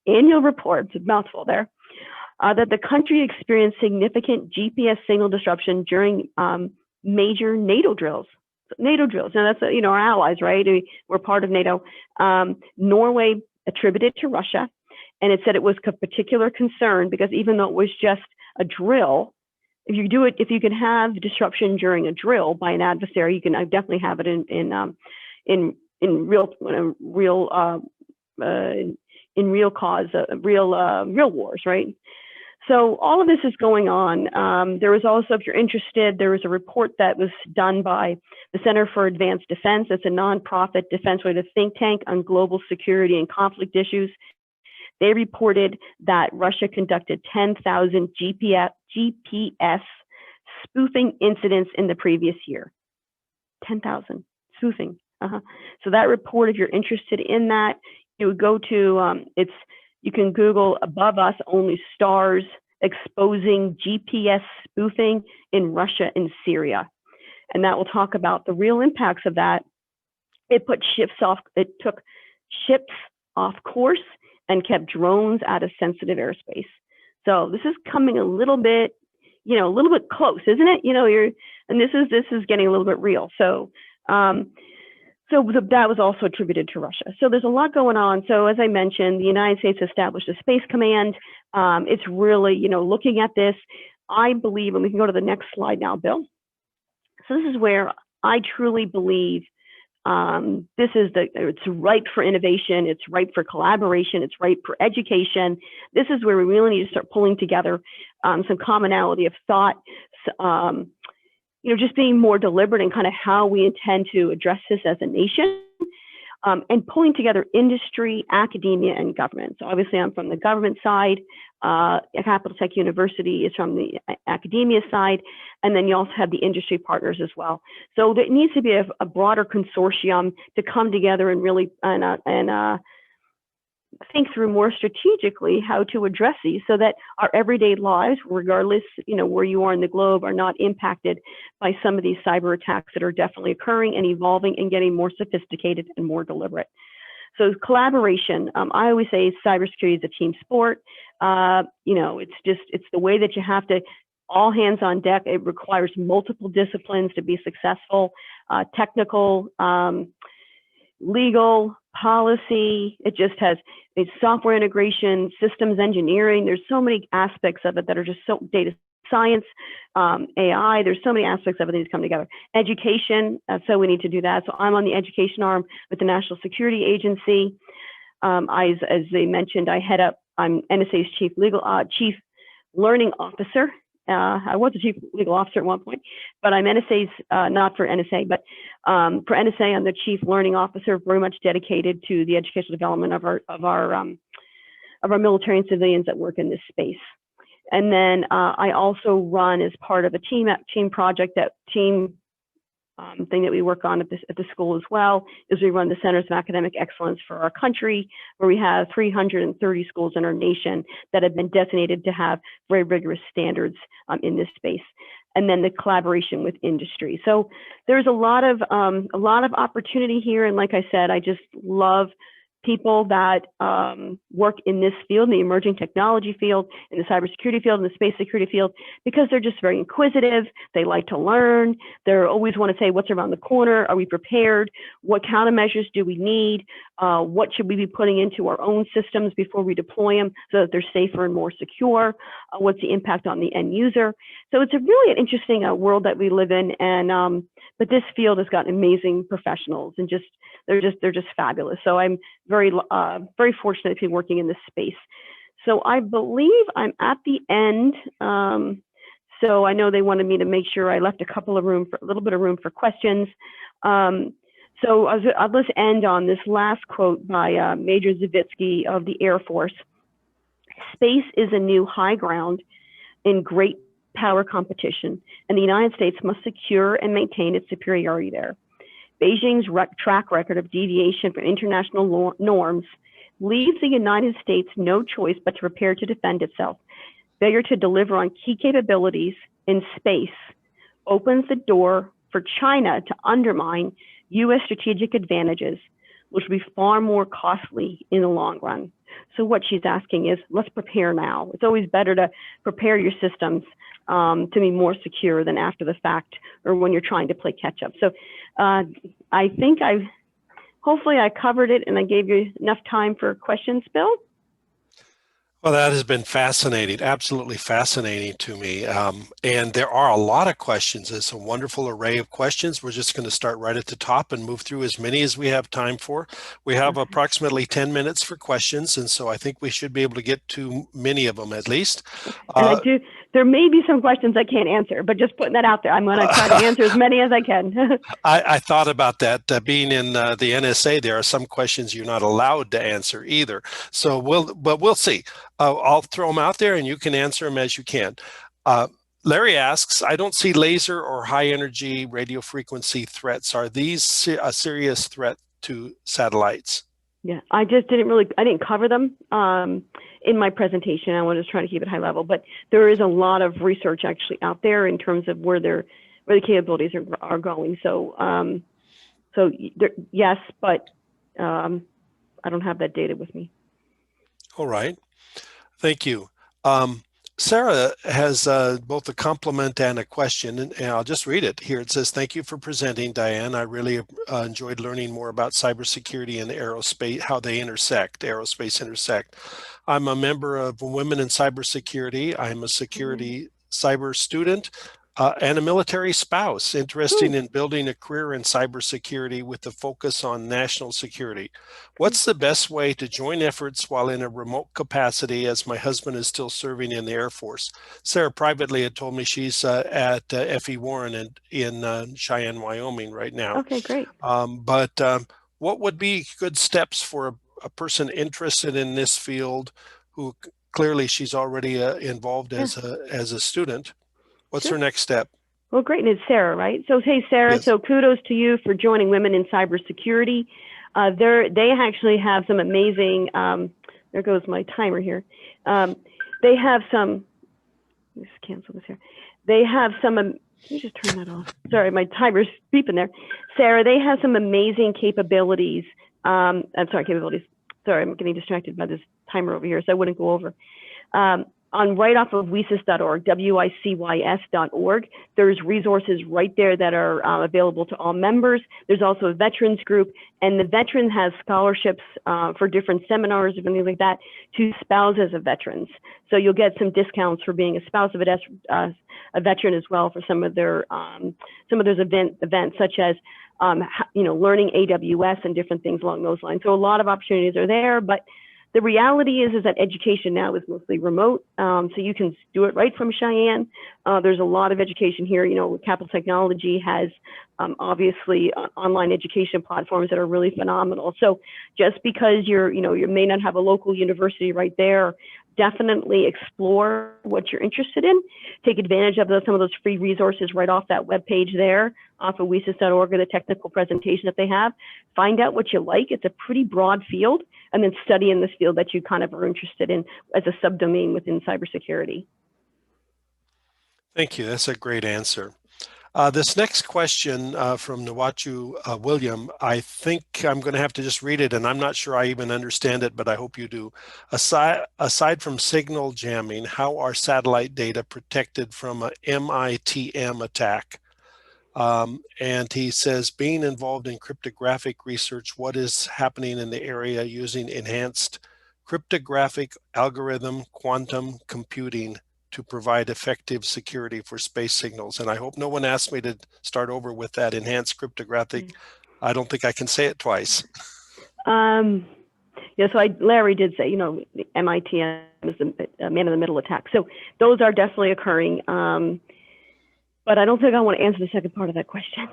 annual report, it's a mouthful there, that the country experienced significant GPS signal disruption during major NATO drills. Now that's, you know, our allies, right? We're part of NATO. Norway attributed to Russia, and it said it was a particular concern because even though it was just a drill, if you can have disruption during a drill by an adversary, you can definitely have it in real wars, right? So all of this is going on. There was also, if you're interested, there was a report that was done by the Center for Advanced Defense. It's a nonprofit defense-related think tank on global security and conflict issues. They reported that Russia conducted 10,000 GPS spoofing incidents in the previous year. 10,000 spoofing. So that report, if you're interested in that, you would go to, you can Google above us only stars exposing GPS spoofing in Russia and Syria. And that will talk about the real impacts of that. It took ships off course and kept drones out of sensitive airspace. So this is coming a little bit close, isn't it? You know, and this is getting a little bit real. So, that was also attributed to Russia. So there's a lot going on. So as I mentioned, the United States established a space command. It's really, you know, looking at this, I believe, and we can go to the next slide now, Bill. So this is where I truly believe it's ripe for innovation, it's ripe for collaboration, it's ripe for education. This is where we really need to start pulling together some commonality of thought, you know, just being more deliberate in kind of how we intend to address this as a nation. and pulling together industry, academia, and government. So obviously I'm from the government side. Capital Tech University is from the academia side, and then you also have the industry partners as well. So there needs to be a broader consortium to come together and really think through more strategically how to address these so that our everyday lives, regardless, where you are in the globe, are not impacted by some of these cyber attacks that are definitely occurring and evolving and getting more sophisticated and more deliberate. So collaboration, I always say cybersecurity is a team sport. It's the way that you have to, all hands on deck. It requires multiple disciplines to be successful, technical, legal, policy. It just has software integration, systems engineering. There's so many aspects of it that are just so data science, AI. There's so many aspects of it that need to come together. Education. So we need to do that. So I'm on the education arm with the National Security Agency. As they mentioned, I'm NSA's chief learning officer. I was a chief legal officer at one point, but I'm NSA's, not for NSA, but for NSA, I'm the chief learning officer, very much dedicated to the educational development of our military and civilians that work in this space. And then I also run as part of a team project, that team thing that we work on at the school as well, is we run the Centers of Academic Excellence for our country, where we have 330 schools in our nation that have been designated to have very rigorous standards in this space. And then the collaboration with industry. So there's a lot of opportunity here. And like I said, I just love people that work in this field, in the emerging technology field, in the cybersecurity field, in the space security field, because they're just very inquisitive. They like to learn. They always want to say, what's around the corner? Are we prepared? What countermeasures do we need? What should we be putting into our own systems before we deploy them so that they're safer and more secure? What's the impact on the end user? So it's really an interesting world that we live in. And but this field has got amazing professionals, and they're just fabulous. So I'm very fortunate to be working in this space. So I believe I'm at the end. So I know they wanted me to make sure I left a little bit of room for questions. So I'll just end on this last quote by Major Zavitsky of the Air Force. Space is a new high ground in great power competition, and the United States must secure and maintain its superiority there. Beijing's track record of deviation from international norms leaves the United States no choice but to prepare to defend itself. Failure to deliver on key capabilities in space opens the door for China to undermine U.S. strategic advantages, which will be far more costly in the long run. So what she's asking is, let's prepare now. It's always better to prepare your systems to be more secure than after the fact, or when you're trying to play catch up. So I think hopefully I covered it and I gave you enough time for questions, Bill. Well, that has been fascinating, absolutely fascinating to me. And there are a lot of questions. It's a wonderful array of questions. We're just going to start right at the top and move through as many as we have time for. We have approximately 10 minutes for questions, and so I think we should be able to get to many of them at least. And there may be some questions I can't answer, but just putting that out there. I'm going to try to answer as many as I can. I thought about that. Being in the NSA, there are some questions you're not allowed to answer either. So we'll see. I'll throw them out there and you can answer them as you can. Larry asks, I don't see laser or high energy radio frequency threats. Are these a serious threat to satellites? Yeah, I didn't cover them in my presentation. I was trying to keep it high level, but there is a lot of research actually out there in terms of where the capabilities are going. So, yes, but I don't have that data with me. All right. Thank you. Sarah has both a compliment and a question, and I'll just read it here. It says, thank you for presenting, Diane. I really enjoyed learning more about cybersecurity and aerospace, how they aerospace intersect. I'm a member of Women in Cybersecurity. I'm a security cyber student and a military spouse, interested in building a career in cybersecurity with a focus on national security. What's the best way to join efforts while in a remote capacity, as my husband is still serving in the Air Force? Sarah privately had told me she's at F.E. Warren in Cheyenne, Wyoming right now. Okay, great. But what would be good steps for a person interested in this field who clearly she's already involved as a student? What's her next step? Well, great. And it's Sarah, right? So, hey, Sarah, Yes. so kudos to you for joining Women in Cybersecurity. They actually have some amazing, there goes my timer here. They have some, let's cancel this here. They have some, let me just turn that off. Sorry, my timer's beeping there. Sarah, they have some amazing capabilities. Capabilities. Sorry, I'm getting distracted by this timer over here, so I wouldn't go over. Right off of WICYS.org, WICYS.org, there's resources right there that are available to all members. There's also a veterans group, and the veteran has scholarships for different seminars and things like that to spouses of veterans. So you'll get some discounts for being a spouse of a veteran as well for some of those events such as learning AWS and different things along those lines. So a lot of opportunities are there, but the reality is that education now is mostly remote, so you can do it right from Cheyenne. There's a lot of education here. Capital Technology has obviously online education platforms that are really phenomenal. So just because you may not have a local university right there, definitely explore what you're interested in. Take advantage of some of those free resources right off that webpage there, off of WICYS.org, or the technical presentation that they have. Find out what you like. It's a pretty broad field, and then study in this field that you kind of are interested in as a subdomain within cybersecurity. Thank you. That's a great answer. This next question from Nawachu William, I think I'm going to have to just read it, and I'm not sure I even understand it, but I hope you do. Aside from signal jamming, how are satellite data protected from a MITM attack? And he says, being involved in cryptographic research, what is happening in the area using enhanced cryptographic algorithm quantum computing to provide effective security for space signals? And I hope no one asked me to start over with that enhanced cryptographic. I don't think I can say it twice. Larry did say, the MITM is the man-in-the-middle attack. So those are definitely occurring. But I don't think I want to answer the second part of that question.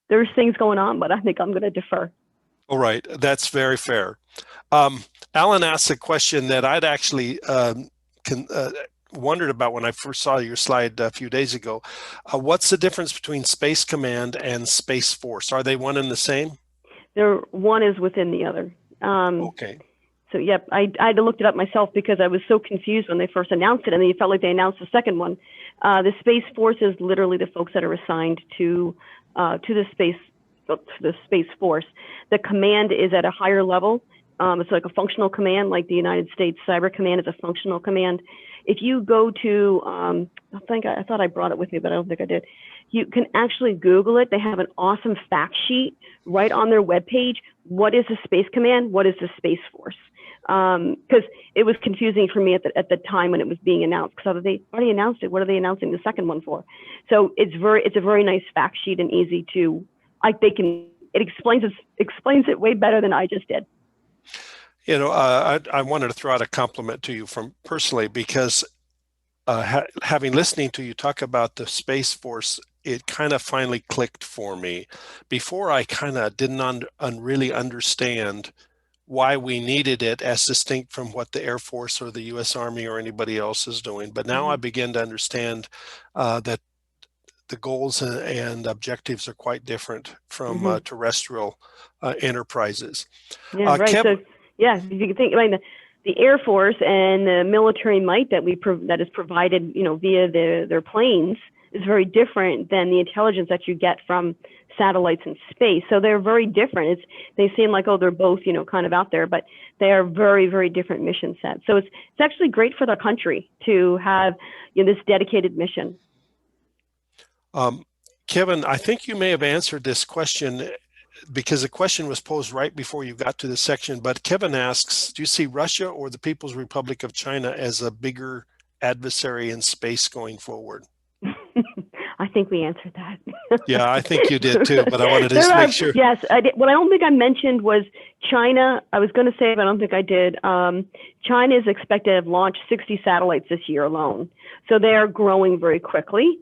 There's things going on, but I think I'm going to defer. All right, that's very fair. Alan asked a question that I'd actually wondered about when I first saw your slide a few days ago. What's the difference between Space Command and Space Force? Are they one and the same? One is within the other. Okay. So, yep, I had to look it up myself because I was so confused when they first announced it, and then you felt like they announced the second one. The Space Force is literally the folks that are assigned to the Space Force. The command is at a higher level. It's like a functional command, like the United States Cyber Command is a functional command. If you go to, I thought I brought it with me, but I don't think I did. You can actually Google it. They have an awesome fact sheet right on their webpage. What is the Space Command? What is the Space Force? Because it was confusing for me at the time when it was being announced, because they already announced it. What are they announcing the second one for? So it's a very nice fact sheet and easy to, it explains it way better than I just did. I wanted to throw out a compliment to you from personally, because having listening to you talk about the Space Force, it kind of finally clicked for me. Before, I kind of didn't really understand why we needed it as distinct from what the Air Force or the U.S. Army or anybody else is doing. But now I begin to understand that the goals and objectives are quite different from terrestrial enterprises. Yeah, right. So, yeah, you can think, the Air Force and the military might that is provided, via their planes is very different than the intelligence that you get from satellites in space. So they're very different. They seem like, they're both, kind of out there, but they are very, very different mission sets. So it's actually great for the country to have this dedicated mission. Kevin, I think you may have answered this question because the question was posed right before you got to this section, but Kevin asks, do you see Russia or the People's Republic of China as a bigger adversary in space going forward? I think we answered that. Yeah, I think you did too, but I wanted to just make sure. Yes, I did. What I don't think I mentioned was China. I was going to say, but I don't think I did. China is expected to have launched 60 satellites this year alone. So they are growing very quickly.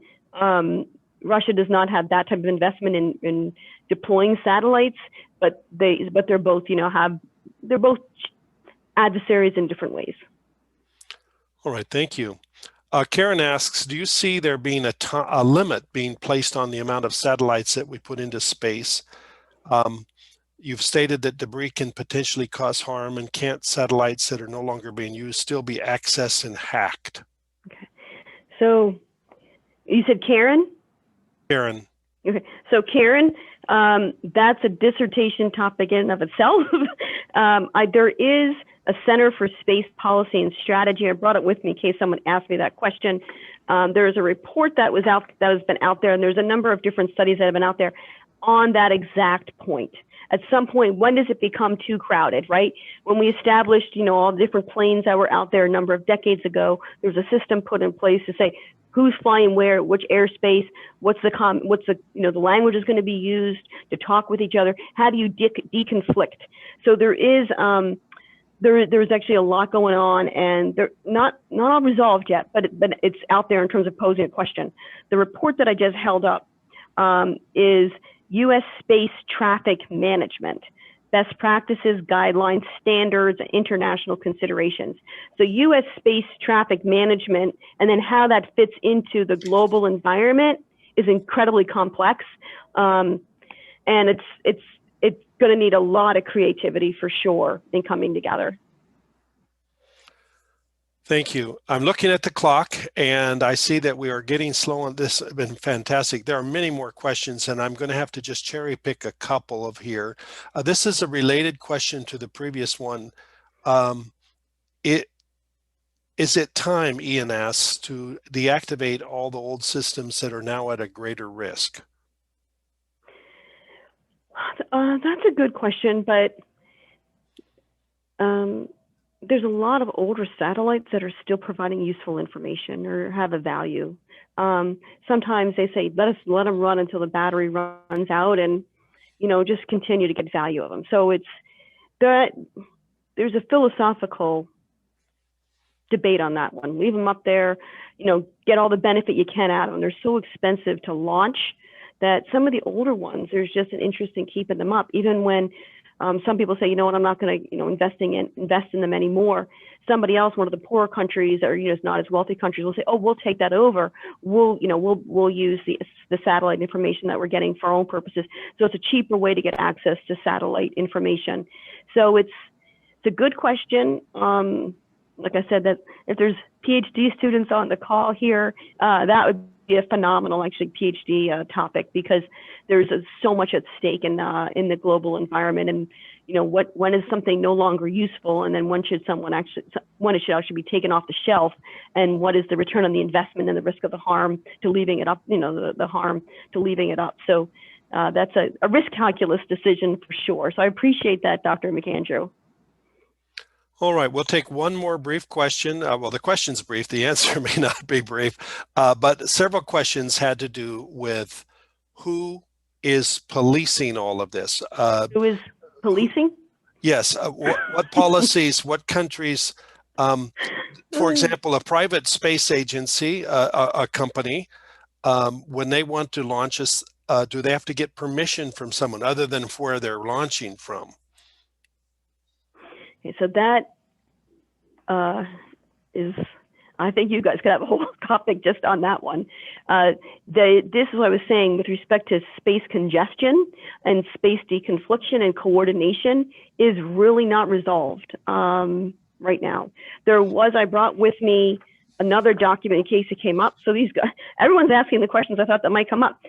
Russia does not have that type of investment in deploying satellites, but they're both, they're both adversaries in different ways. All right, thank you. Karen asks, do you see there being a limit being placed on the amount of satellites that we put into space? You've stated that debris can potentially cause harm, and can't satellites that are no longer being used still be accessed and hacked? Okay. So you said Karen? Karen. Okay. So Karen, that's a dissertation topic in and of itself. There is a Center for Space Policy and Strategy. I brought it with me in case someone asked me that question. There's a report that has been out there, and there's a number of different studies that have been out there on that exact point. At some point, when does it become too crowded, right? When we established, all the different planes that were out there a number of decades ago, there was a system put in place to say who's flying where, which airspace, what's the language is going to be used to talk with each other. How do you deconflict? So there is there's actually a lot going on, and they're not all resolved yet, but it's out there in terms of posing a question. The report that I just held up is U.S. Space Traffic Management, Best Practices, Guidelines, Standards, and International Considerations. So U.S. Space Traffic Management, and then how that fits into the global environment, is incredibly complex. And it's going to need a lot of creativity for sure in coming together. Thank you. I'm looking at the clock, and I see that we are getting slow on this. It's been fantastic. There are many more questions, and I'm going to have to just cherry pick a couple of here. This is a related question to the previous one. Is it time, Ian asks, to deactivate all the old systems that are now at a greater risk? That's a good question, but there's a lot of older satellites that are still providing useful information or have a value. Sometimes they say, let them run until the battery runs out, and just continue to get value of them. So there's a philosophical debate on that one. Leave them up there, get all the benefit you can out of them. They're so expensive to launch that some of the older ones, there's just an interest in keeping them up, even when some people say, I'm not going to, invest in them anymore. Somebody else, one of the poorer countries or not as wealthy countries, will say, oh, we'll take that over. We'll use the satellite information that we're getting for our own purposes. So it's a cheaper way to get access to satellite information. So it's a good question. Like I said, that if there's PhD students on the call here, that would be a phenomenal, actually, PhD topic, because there's so much at stake in the global environment, and when is something no longer useful, and then when it should actually be taken off the shelf, and what is the return on the investment and the risk of the harm to leaving it up, the harm to leaving it up. So that's a risk calculus decision for sure. So I appreciate that, Dr. McAndrew. All right, we'll take one more brief question. Well, the question's brief, the answer may not be brief, but several questions had to do with who is policing all of this. Who is policing? Yes, what policies, what countries, for example, a private space agency, a company, when they want to launch us, do they have to get permission from someone other than where they're launching from? Okay, so that is, I think you guys could have a whole topic just on that one. This is what I was saying with respect to space congestion and space deconfliction and coordination is really not resolved right now. I brought with me another document in case it came up. So these guys, everyone's asking the questions I thought that might come up.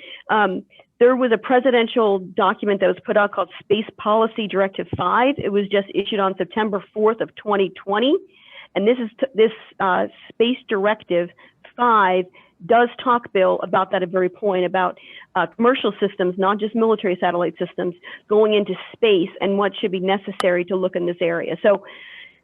There was a presidential document that was put out called Space Policy Directive 5. It was just issued on September 4th of 2020. And this Space Directive 5 does talk, Bill, about that very point, about commercial systems, not just military satellite systems, going into space and what should be necessary to look in this area. So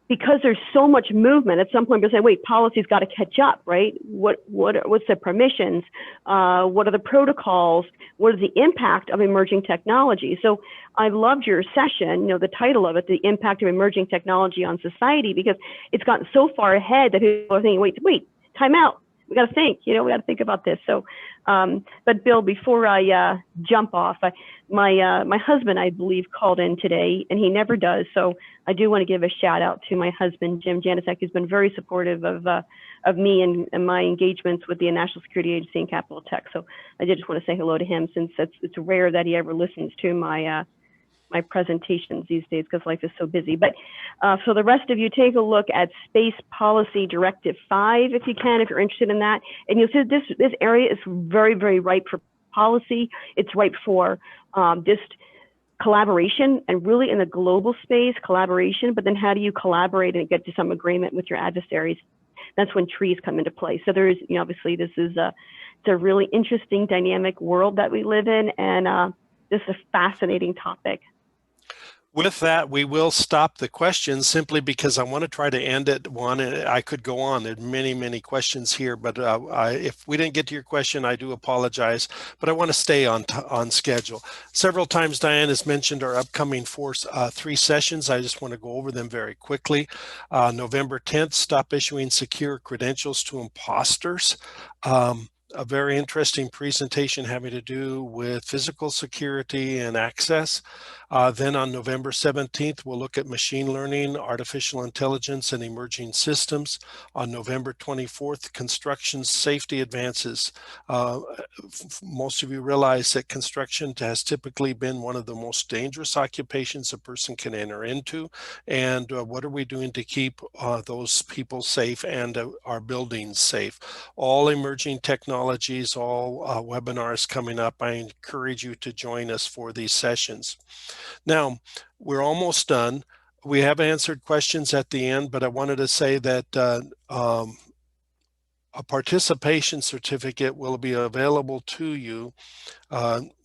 because there's so much movement, at some point we'll say, wait, policy's got to catch up, right? What's the permissions? What are the protocols? What is the impact of emerging technology? So I loved your session, the title of it, The Impact of Emerging Technology on Society, because it's gotten so far ahead that people are thinking, wait, time out. we got to think, we got to think about this. So, but Bill, before I jump off, my husband, I believe, called in today, and he never does. So I do want to give a shout out to my husband, Jim Janosek, who's been very supportive of me and my engagements with the National Security Agency and Capitol Tech. So I did just want to say hello to him, since it's rare that he ever listens to my presentations these days because life is so busy. But so the rest of you, take a look at Space Policy Directive 5 if you can, if you're interested in that. And you'll see this area is very, very ripe for policy. It's ripe for just collaboration, and really in the global space, collaboration, but then how do you collaborate and get to some agreement with your adversaries? That's when trees come into play. So there is, obviously this is it's a really interesting dynamic world that we live in, and this is a fascinating topic. With that, we will stop the questions simply because I want to try to end at one. And I could go on. There's many, many questions here, but if we didn't get to your question, I do apologize. But I want to stay on schedule. Several times Diane has mentioned our upcoming 3 sessions. I just want to go over them very quickly. November 10th, stop issuing secure credentials to imposters. A very interesting presentation having to do with physical security and access. Then on November 17th, we'll look at machine learning, artificial intelligence, and emerging systems. On November 24th, construction safety advances. Most of you realize that construction has typically been one of the most dangerous occupations a person can enter into. And what are we doing to keep those people safe and our buildings safe? All emerging technologies, all webinars coming up. I encourage you to join us for these sessions. Now, we're almost done. We have answered questions at the end, but I wanted to say that a participation certificate will be available to you.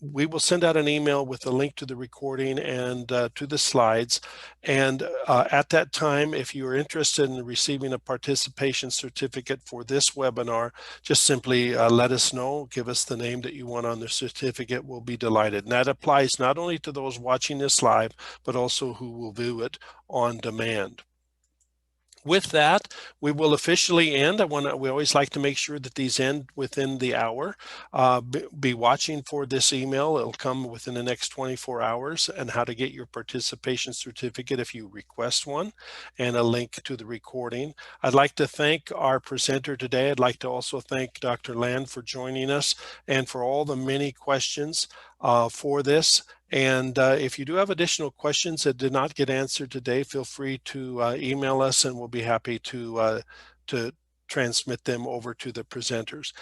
We will send out an email with a link to the recording and to the slides. And at that time, if you are interested in receiving a participation certificate for this webinar, just simply let us know, give us the name that you want on the certificate. We'll be delighted. And that applies not only to those watching this live, but also who will view it on demand. With that, we will officially end. We always like to make sure that these end within the hour. Be watching for this email. It'll come within the next 24 hours, and how to get your participation certificate if you request one, and a link to the recording. I'd like to thank our presenter today. I'd like to also thank Dr. Land for joining us and for all the many questions for this. And if you do have additional questions that did not get answered today, feel free to email us, and we'll be happy to transmit them over to the presenters.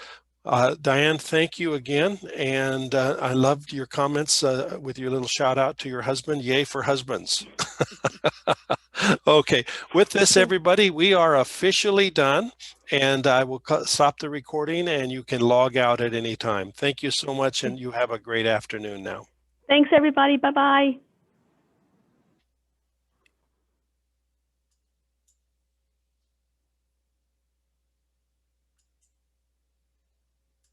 Diane, thank you again. And I loved your comments with your little shout out to your husband. Yay for husbands. Okay, with this, everybody, we are officially done, and I will stop the recording, and you can log out at any time. Thank you so much, and you have a great afternoon now. Thanks, everybody. Bye-bye.